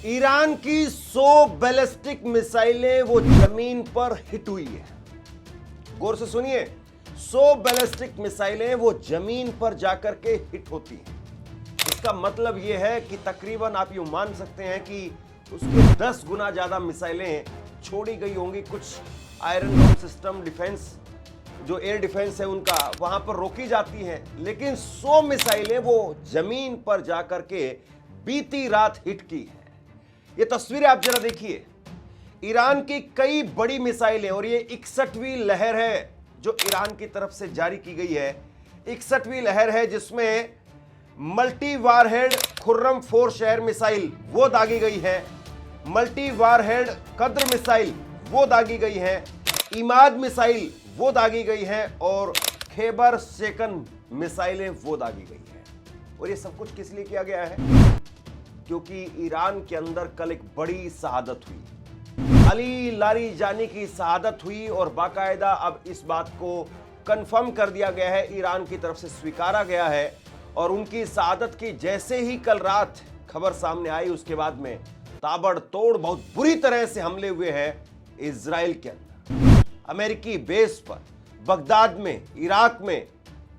Iran की 100 ballistic मिसाइलें वो जमीन पर हिट हुई है। गौर से सुनिए, 100 बैलिस्टिक मिसाइलें वो जमीन पर जाकर के हिट होती हैं। इसका मतलब यह है कि तकरीबन आप यूं मान सकते हैं कि उसके 10 गुना ज्यादा मिसाइलें छोड़ी गई होंगी। कुछ आयरन डोम सिस्टम डिफेंस, जो एयर डिफेंस है उनका, वहां पर रोकी जाती हैं, लेकिन 100 मिसाइलें वो जमीन पर जाकर के बीती रात हिट की है। ये तस्वीरें आप जरा देखिए। ईरान की कई बड़ी मिसाइलें, और ये 61वीं लहर है जो ईरान की तरफ से जारी की गई है। 61वीं लहर है जिसमें मल्टी वारहेड खुर्रम 4 शहर मिसाइल वो दागी गई है, मल्टी वारहेड कद्र मिसाइल वो दागी गई है, इमाद मिसाइल वो दागी गई है, और खैबर शेकन मिसाइलें वो दागी गई है। और ये सब कुछ किस लिए किया गया है? क्योंकि ईरान के अंदर कल एक बड़ी शहादत हुई, अली लारिजानी की शहादत हुई, और बाकायदा अब इस बात को कंफर्म कर दिया गया है, ईरान की तरफ से स्वीकारा गया है। और उनकी शहादत की जैसे ही कल रात खबर सामने आई, उसके बाद में ताबड़तोड़ बहुत बुरी तरह से हमले हुए हैं इजराइल के अंदर। अमेरिकी बेस पर, बगदाद में, इराक में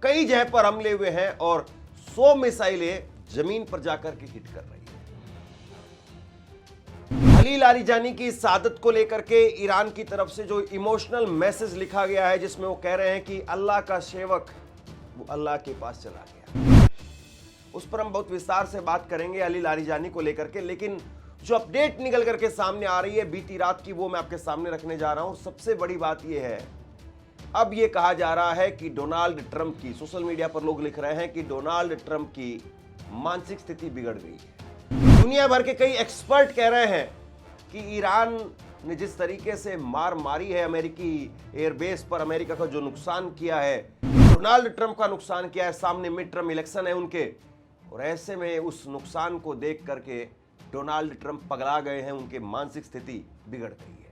कई जगह पर हमले हुए हैं, और 100 मिसाइलें जमीन पर जाकर के हिट कर रही है। अली लारिजानी की शहादत को लेकर के ईरान की तरफ से जो इमोशनल मैसेज लिखा गया है, जिसमें वो कह रहे हैं कि अल्लाह का सेवक वो अल्लाह के पास चला गया, उस पर हम बहुत विस्तार से बात करेंगे अली लारिजानी को लेकर के। लेकिन जो अपडेट निकल करके सामने आ रही है बीती रात की, वो मैं आपके सामने रखने जा रहा हूं। सबसे बड़ी बात यह है, अब यह कहा जा रहा है कि डोनाल्ड ट्रंप की, सोशल मीडिया पर लोग लिख रहे हैं कि डोनाल्ड ट्रंप की मानसिक स्थिति बिगड़ गई है। दुनिया भर के कई एक्सपर्ट कह रहे हैं कि ईरान ने जिस तरीके से मार मारी है अमेरिकी एयरबेस पर, अमेरिका का जो नुकसान किया है, डोनाल्ड ट्रंप का नुकसान किया है, सामने मिड टर्म इलेक्शन है उनके, और ऐसे में उस नुकसान को देख करके डोनाल्ड ट्रंप पगला गए हैं, उनकी मानसिक स्थिति बिगड़ गई है।